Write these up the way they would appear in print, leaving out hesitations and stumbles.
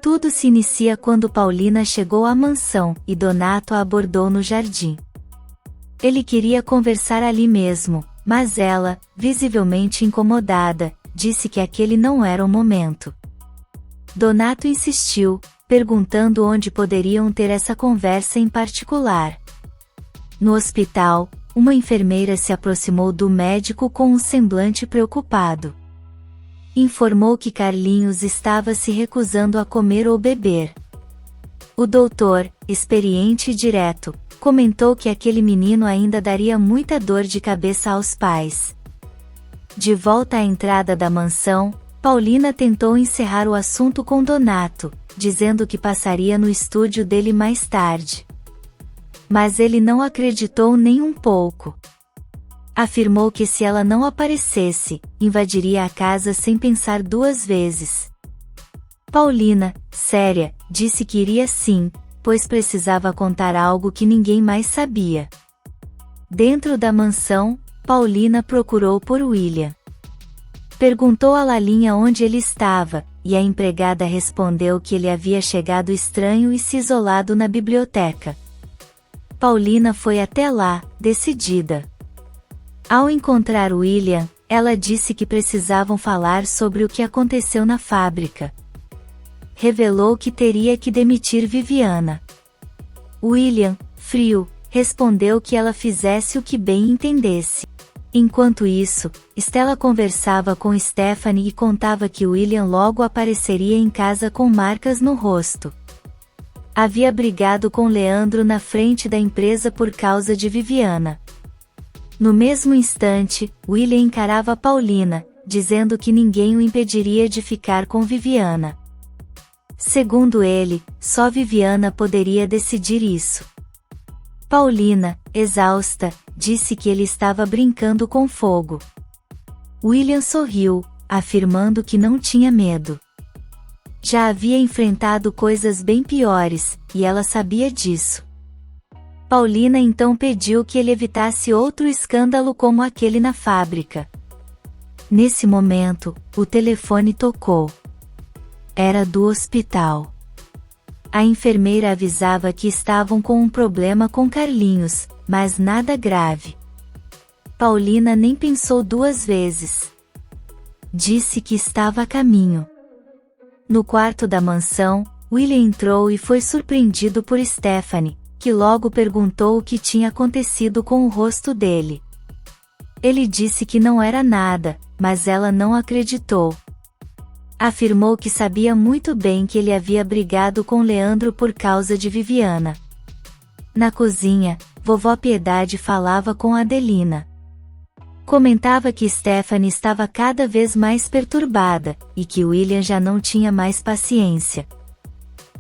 Tudo se inicia quando Paulina chegou à mansão e Donato a abordou no jardim. Ele queria conversar ali mesmo, mas ela, visivelmente incomodada, disse que aquele não era o momento. Donato insistiu, perguntando onde poderiam ter essa conversa em particular. No hospital, uma enfermeira se aproximou do médico com um semblante preocupado. Informou que Carlinhos estava se recusando a comer ou beber. O doutor, experiente e direto, comentou que aquele menino ainda daria muita dor de cabeça aos pais. De volta à entrada da mansão, Paulina tentou encerrar o assunto com Donato, dizendo que passaria no estúdio dele mais tarde. Mas ele não acreditou nem um pouco. Afirmou que se ela não aparecesse, invadiria a casa sem pensar duas vezes. Paulina, séria, disse que iria sim, pois precisava contar algo que ninguém mais sabia. Dentro da mansão, Paulina procurou por William. Perguntou a Lalinha onde ele estava, e a empregada respondeu que ele havia chegado estranho e se isolado na biblioteca. Paulina foi até lá, decidida. Ao encontrar William, ela disse que precisavam falar sobre o que aconteceu na fábrica. Revelou que teria que demitir Viviana. William, frio, respondeu que ela fizesse o que bem entendesse. Enquanto isso, Stella conversava com Stephanie e contava que William logo apareceria em casa com marcas no rosto. Havia brigado com Leandro na frente da empresa por causa de Viviana. No mesmo instante, William encarava Paulina, dizendo que ninguém o impediria de ficar com Viviana. Segundo ele, só Viviana poderia decidir isso. Paulina, exausta, disse que ele estava brincando com fogo. William sorriu, afirmando que não tinha medo. Já havia enfrentado coisas bem piores, e ela sabia disso. Paulina então pediu que ele evitasse outro escândalo como aquele na fábrica. Nesse momento, o telefone tocou. Era do hospital. A enfermeira avisava que estavam com um problema com Carlinhos, mas nada grave. Paulina nem pensou duas vezes. Disse que estava a caminho. No quarto da mansão, William entrou e foi surpreendido por Stephanie, que logo perguntou o que tinha acontecido com o rosto dele. Ele disse que não era nada, mas ela não acreditou. Afirmou que sabia muito bem que ele havia brigado com Leandro por causa de Viviana. Na cozinha, vovó Piedade falava com Adelina. Comentava que Stephanie estava cada vez mais perturbada, e que William já não tinha mais paciência.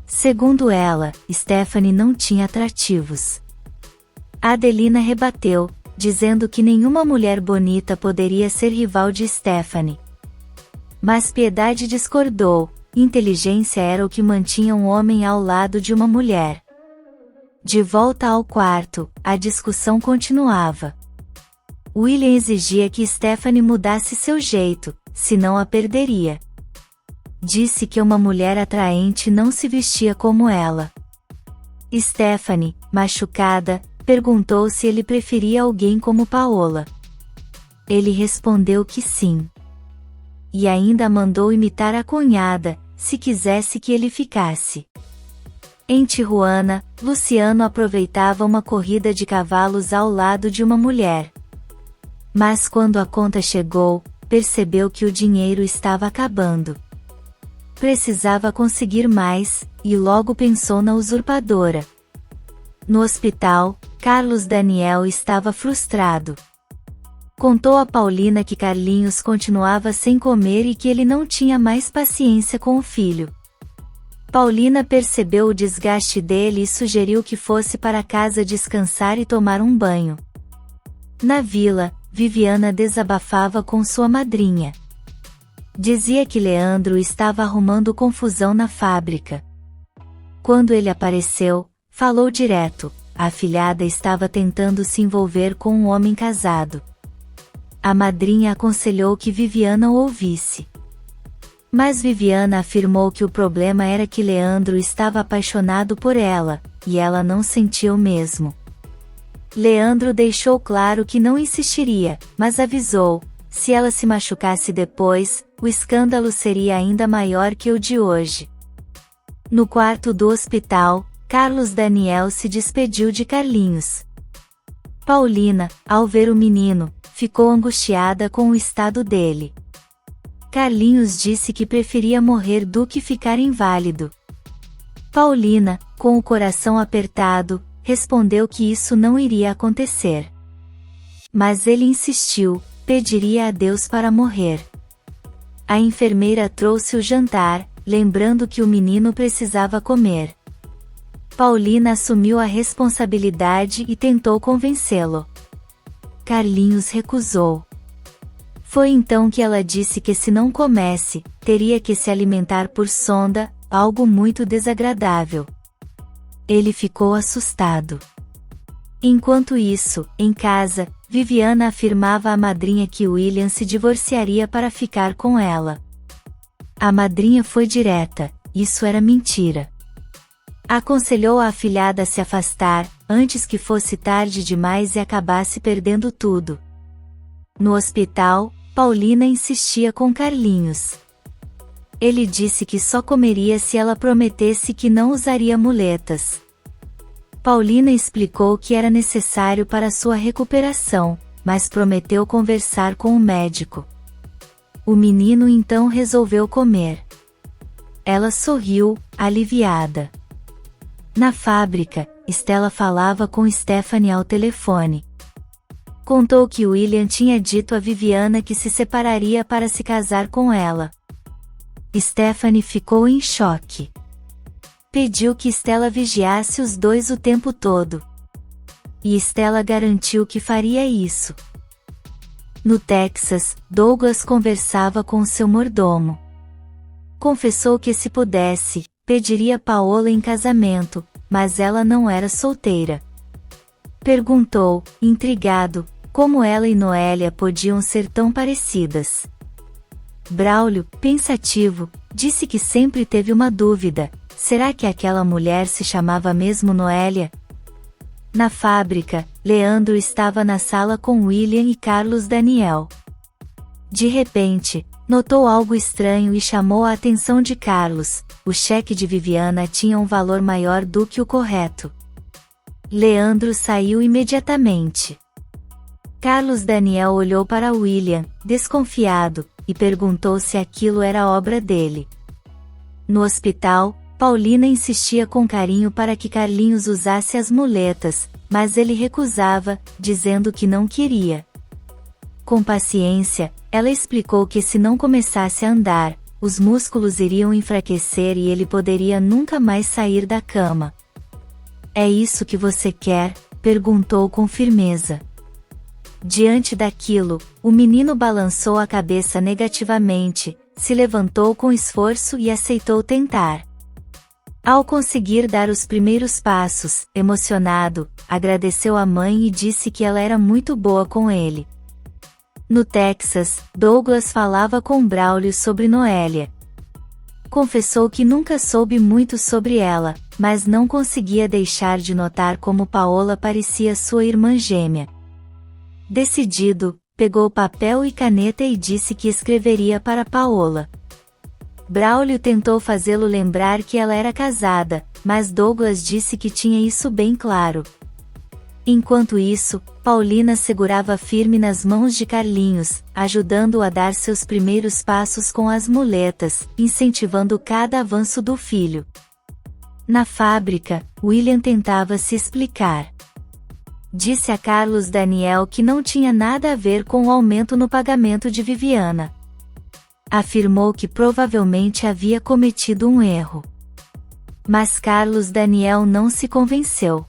Segundo ela, Stephanie não tinha atrativos. Adelina rebateu, dizendo que nenhuma mulher bonita poderia ser rival de Stephanie. Mas Piedade discordou, inteligência era o que mantinha um homem ao lado de uma mulher. De volta ao quarto, a discussão continuava. William exigia que Stephanie mudasse seu jeito, senão a perderia. Disse que uma mulher atraente não se vestia como ela. Stephanie, machucada, perguntou se ele preferia alguém como Paola. Ele respondeu que sim. E ainda mandou imitar a cunhada, se quisesse que ele ficasse. Em Tijuana, Luciano aproveitava uma corrida de cavalos ao lado de uma mulher. Mas quando a conta chegou, percebeu que o dinheiro estava acabando. Precisava conseguir mais, e logo pensou na usurpadora. No hospital, Carlos Daniel estava frustrado. Contou a Paulina que Carlinhos continuava sem comer e que ele não tinha mais paciência com o filho. Paulina percebeu o desgaste dele e sugeriu que fosse para casa descansar e tomar um banho. Na vila, Viviana desabafava com sua madrinha. Dizia que Leandro estava arrumando confusão na fábrica. Quando ele apareceu, falou direto, a afilhada estava tentando se envolver com um homem casado. A madrinha aconselhou que Viviana o ouvisse. Mas Viviana afirmou que o problema era que Leandro estava apaixonado por ela, e ela não sentia o mesmo. Leandro deixou claro que não insistiria, mas avisou: se ela se machucasse depois, o escândalo seria ainda maior que o de hoje. No quarto do hospital, Carlos Daniel se despediu de Carlinhos. Paulina, ao ver o menino, ficou angustiada com o estado dele. Carlinhos disse que preferia morrer do que ficar inválido. Paulina, com o coração apertado, respondeu que isso não iria acontecer. Mas ele insistiu, pediria a Deus para morrer. A enfermeira trouxe o jantar, lembrando que o menino precisava comer. Paulina assumiu a responsabilidade e tentou convencê-lo. Carlinhos recusou. Foi então que ela disse que se não comesse, teria que se alimentar por sonda, algo muito desagradável. Ele ficou assustado. Enquanto isso, em casa, Viviana afirmava à madrinha que William se divorciaria para ficar com ela. A madrinha foi direta: isso era mentira. Aconselhou a afilhada a se afastar, antes que fosse tarde demais e acabasse perdendo tudo. No hospital, Paulina insistia com Carlinhos. Ele disse que só comeria se ela prometesse que não usaria muletas. Paulina explicou que era necessário para sua recuperação, mas prometeu conversar com o médico. O menino então resolveu comer. Ela sorriu, aliviada. Na fábrica, Stella falava com Stephanie ao telefone. Contou que William tinha dito a Viviana que se separaria para se casar com ela. Stephanie ficou em choque. Pediu que Stella vigiasse os dois o tempo todo. E Stella garantiu que faria isso. No Texas, Douglas conversava com seu mordomo. Confessou que se pudesse, pediria Paola em casamento, mas ela não era solteira. Perguntou, intrigado, como ela e Noélia podiam ser tão parecidas. Braulio, pensativo, disse que sempre teve uma dúvida: será que aquela mulher se chamava mesmo Noélia? Na fábrica, Leandro estava na sala com William e Carlos Daniel. De repente, notou algo estranho e chamou a atenção de Carlos: o cheque de Viviana tinha um valor maior do que o correto. Leandro saiu imediatamente. Carlos Daniel olhou para William, desconfiado, e perguntou se aquilo era obra dele. No hospital, Paulina insistia com carinho para que Carlinhos usasse as muletas, mas ele recusava, dizendo que não queria. Com paciência, ela explicou que se não começasse a andar, os músculos iriam enfraquecer e ele poderia nunca mais sair da cama. "É isso que você quer?", perguntou com firmeza. Diante daquilo, o menino balançou a cabeça negativamente, se levantou com esforço e aceitou tentar. Ao conseguir dar os primeiros passos, emocionado, agradeceu à mãe e disse que ela era muito boa com ele. No Texas, Douglas falava com Braulio sobre Noélia. Confessou que nunca soube muito sobre ela, mas não conseguia deixar de notar como Paola parecia sua irmã gêmea. Decidido, pegou papel e caneta e disse que escreveria para Paola. Braulio tentou fazê-lo lembrar que ela era casada, mas Douglas disse que tinha isso bem claro. Enquanto isso, Paulina segurava firme nas mãos de Carlinhos, ajudando-o a dar seus primeiros passos com as muletas, incentivando cada avanço do filho. Na fábrica, William tentava se explicar. Disse a Carlos Daniel que não tinha nada a ver com o aumento no pagamento de Viviana. Afirmou que provavelmente havia cometido um erro. Mas Carlos Daniel não se convenceu.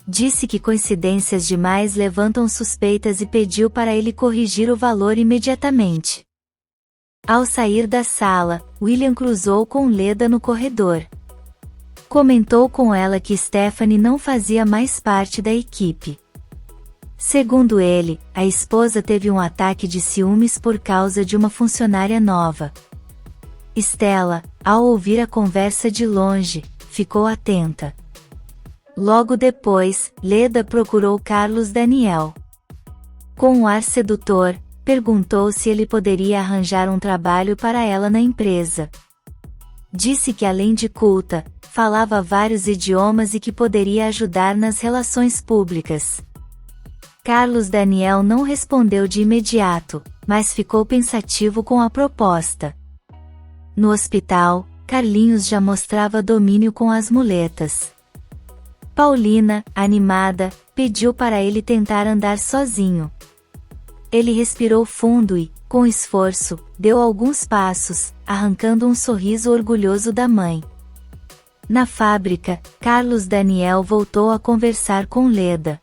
Disse que coincidências demais levantam suspeitas e pediu para ele corrigir o valor imediatamente. Ao sair da sala, William cruzou com Leda no corredor. Comentou com ela que Stephanie não fazia mais parte da equipe. Segundo ele, a esposa teve um ataque de ciúmes por causa de uma funcionária nova. Estela, ao ouvir a conversa de longe, ficou atenta. Logo depois, Leda procurou Carlos Daniel. Com um ar sedutor, perguntou se ele poderia arranjar um trabalho para ela na empresa. Disse que além de culta, falava vários idiomas e que poderia ajudar nas relações públicas. Carlos Daniel não respondeu de imediato, mas ficou pensativo com a proposta. No hospital, Carlinhos já mostrava domínio com as muletas. Paulina, animada, pediu para ele tentar andar sozinho. Ele respirou fundo e, com esforço, deu alguns passos, arrancando um sorriso orgulhoso da mãe. Na fábrica, Carlos Daniel voltou a conversar com Leda.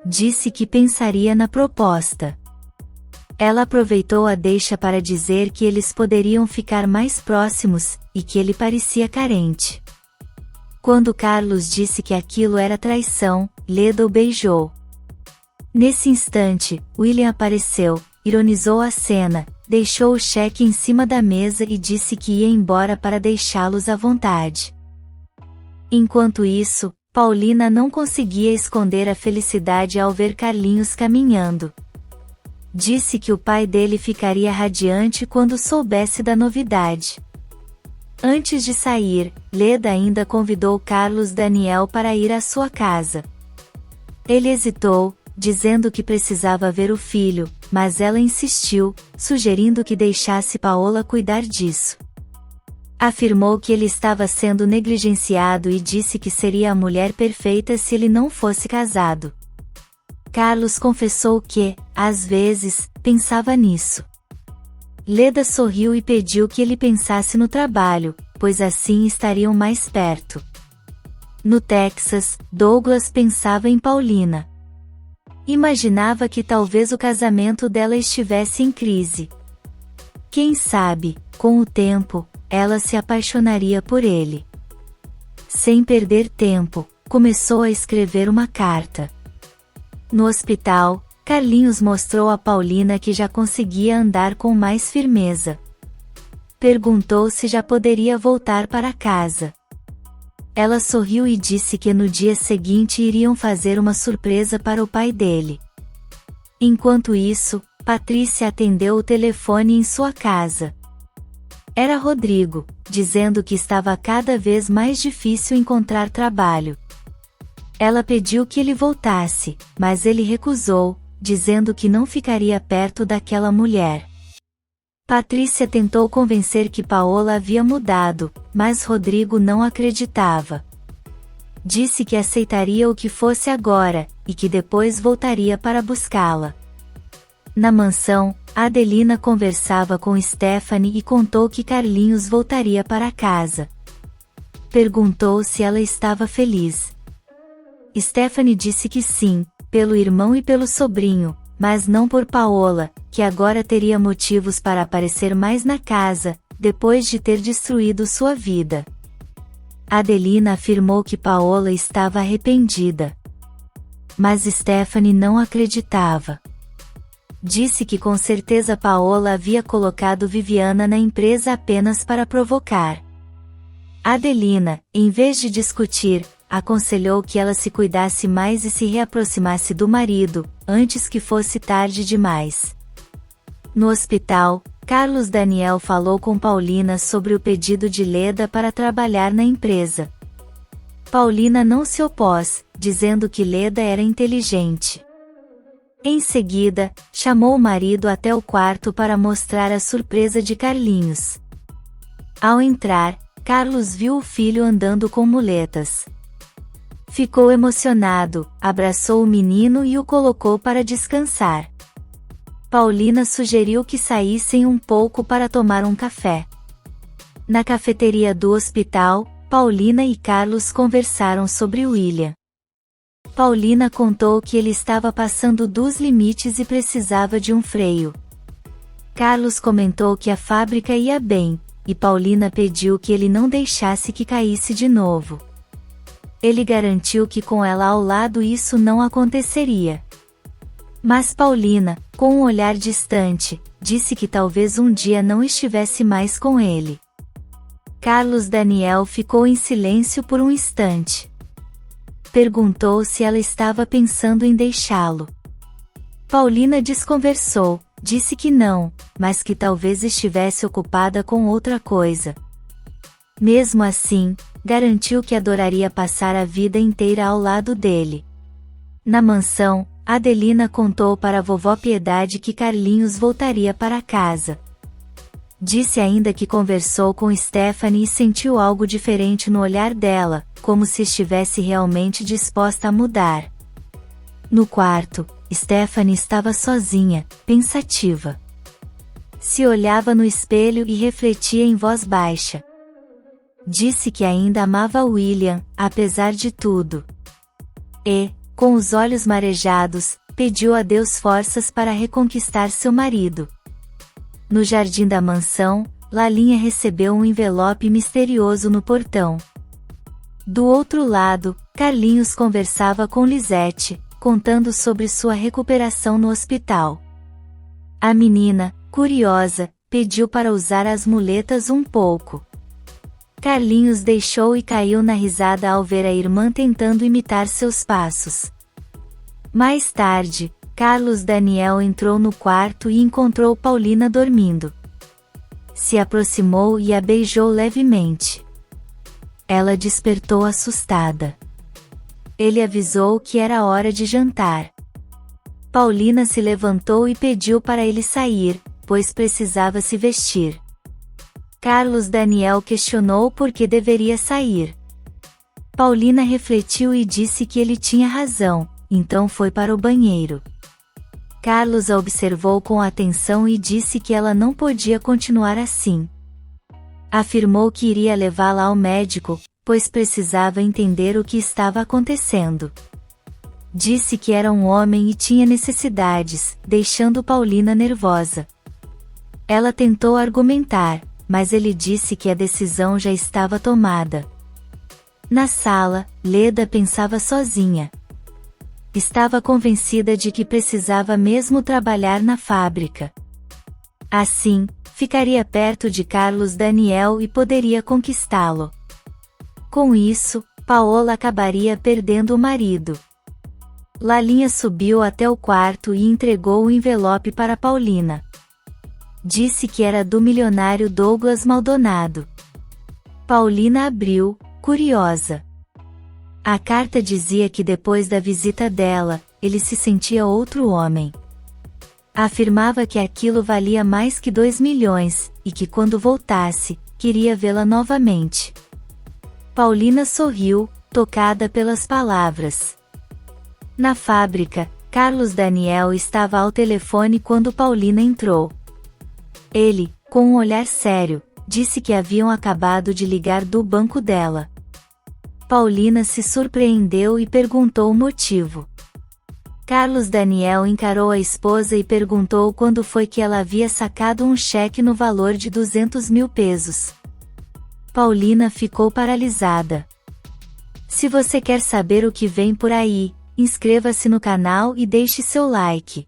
Disse que pensaria na proposta. Ela aproveitou a deixa para dizer que eles poderiam ficar mais próximos, e que ele parecia carente. Quando Carlos disse que aquilo era traição, Leda o beijou. Nesse instante, William apareceu, ironizou a cena, deixou o cheque em cima da mesa e disse que ia embora para deixá-los à vontade. Enquanto isso, Paulina não conseguia esconder a felicidade ao ver Carlinhos caminhando. Disse que o pai dele ficaria radiante quando soubesse da novidade. Antes de sair, Leda ainda convidou Carlos Daniel para ir à sua casa. Ele hesitou, dizendo que precisava ver o filho, mas ela insistiu, sugerindo que deixasse Paola cuidar disso. Afirmou que ele estava sendo negligenciado e disse que seria a mulher perfeita se ele não fosse casado. Carlos confessou que, às vezes, pensava nisso. Leda sorriu e pediu que ele pensasse no trabalho, pois assim estariam mais perto. No Texas, Douglas pensava em Paulina. Imaginava que talvez o casamento dela estivesse em crise. Quem sabe, com o tempo, ela se apaixonaria por ele. Sem perder tempo, começou a escrever uma carta. No hospital, Carlinhos mostrou a Paulina que já conseguia andar com mais firmeza. Perguntou se já poderia voltar para casa. Ela sorriu e disse que no dia seguinte iriam fazer uma surpresa para o pai dele. Enquanto isso, Patrícia atendeu o telefone em sua casa. Era Rodrigo, dizendo que estava cada vez mais difícil encontrar trabalho. Ela pediu que ele voltasse, mas ele recusou, dizendo que não ficaria perto daquela mulher. Patrícia tentou convencer que Paola havia mudado, mas Rodrigo não acreditava. Disse que aceitaria o que fosse agora, e que depois voltaria para buscá-la. Na mansão, Adelina conversava com Stephanie e contou que Carlinhos voltaria para casa. Perguntou se ela estava feliz. Stephanie disse que sim, pelo irmão e pelo sobrinho, mas não por Paola, que agora teria motivos para aparecer mais na casa, depois de ter destruído sua vida. Adelina afirmou que Paola estava arrependida. Mas Stephanie não acreditava. Disse que com certeza Paola havia colocado Viviana na empresa apenas para provocar. Adelina, em vez de discutir, aconselhou que ela se cuidasse mais e se reaproximasse do marido, antes que fosse tarde demais. No hospital, Carlos Daniel falou com Paulina sobre o pedido de Leda para trabalhar na empresa. Paulina não se opôs, dizendo que Leda era inteligente. Em seguida, chamou o marido até o quarto para mostrar a surpresa de Carlinhos. Ao entrar, Carlos viu o filho andando com muletas. Ficou emocionado, abraçou o menino e o colocou para descansar. Paulina sugeriu que saíssem um pouco para tomar um café. Na cafeteria do hospital, Paulina e Carlos conversaram sobre William. Paulina contou que ele estava passando dos limites e precisava de um freio. Carlos comentou que a fábrica ia bem, e Paulina pediu que ele não deixasse que caísse de novo. Ele garantiu que com ela ao lado isso não aconteceria. Mas Paulina, com um olhar distante, disse que talvez um dia não estivesse mais com ele. Carlos Daniel ficou em silêncio por um instante. Perguntou se ela estava pensando em deixá-lo. Paulina desconversou, disse que não, mas que talvez estivesse ocupada com outra coisa. Mesmo assim, garantiu que adoraria passar a vida inteira ao lado dele. Na mansão, Adelina contou para a vovó Piedade que Carlinhos voltaria para casa. Disse ainda que conversou com Stephanie e sentiu algo diferente no olhar dela, como se estivesse realmente disposta a mudar. No quarto, Stephanie estava sozinha, pensativa. Se olhava no espelho e refletia em voz baixa. Disse que ainda amava William, apesar de tudo. E, com os olhos marejados, pediu a Deus forças para reconquistar seu marido. No jardim da mansão, Lalinha recebeu um envelope misterioso no portão. Do outro lado, Carlinhos conversava com Lisete, contando sobre sua recuperação no hospital. A menina, curiosa, pediu para usar as muletas um pouco. Carlinhos deixou e caiu na risada ao ver a irmã tentando imitar seus passos. Mais tarde, Carlos Daniel entrou no quarto e encontrou Paulina dormindo. Se aproximou e a beijou levemente. Ela despertou assustada. Ele avisou que era hora de jantar. Paulina se levantou e pediu para ele sair, pois precisava se vestir. Carlos Daniel questionou por que deveria sair. Paulina refletiu e disse que ele tinha razão, então foi para o banheiro. Carlos a observou com atenção e disse que ela não podia continuar assim. Afirmou que iria levá-la ao médico, pois precisava entender o que estava acontecendo. Disse que era um homem e tinha necessidades, deixando Paulina nervosa. Ela tentou argumentar, mas ele disse que a decisão já estava tomada. Na sala, Leda pensava sozinha. Estava convencida de que precisava mesmo trabalhar na fábrica. Assim, ficaria perto de Carlos Daniel e poderia conquistá-lo. Com isso, Paola acabaria perdendo o marido. Lalinha subiu até o quarto e entregou o envelope para Paulina. Disse que era do milionário Douglas Maldonado. Paulina abriu, curiosa. A carta dizia que depois da visita dela, ele se sentia outro homem. Afirmava que aquilo valia mais que 2 milhões, e que quando voltasse, queria vê-la novamente. Paulina sorriu, tocada pelas palavras. Na fábrica, Carlos Daniel estava ao telefone quando Paulina entrou. Ele, com um olhar sério, disse que haviam acabado de ligar do banco dela. Paulina se surpreendeu e perguntou o motivo. Carlos Daniel encarou a esposa e perguntou quando foi que ela havia sacado um cheque no valor de 200 mil pesos. Paulina ficou paralisada. Se você quer saber o que vem por aí, inscreva-se no canal e deixe seu like.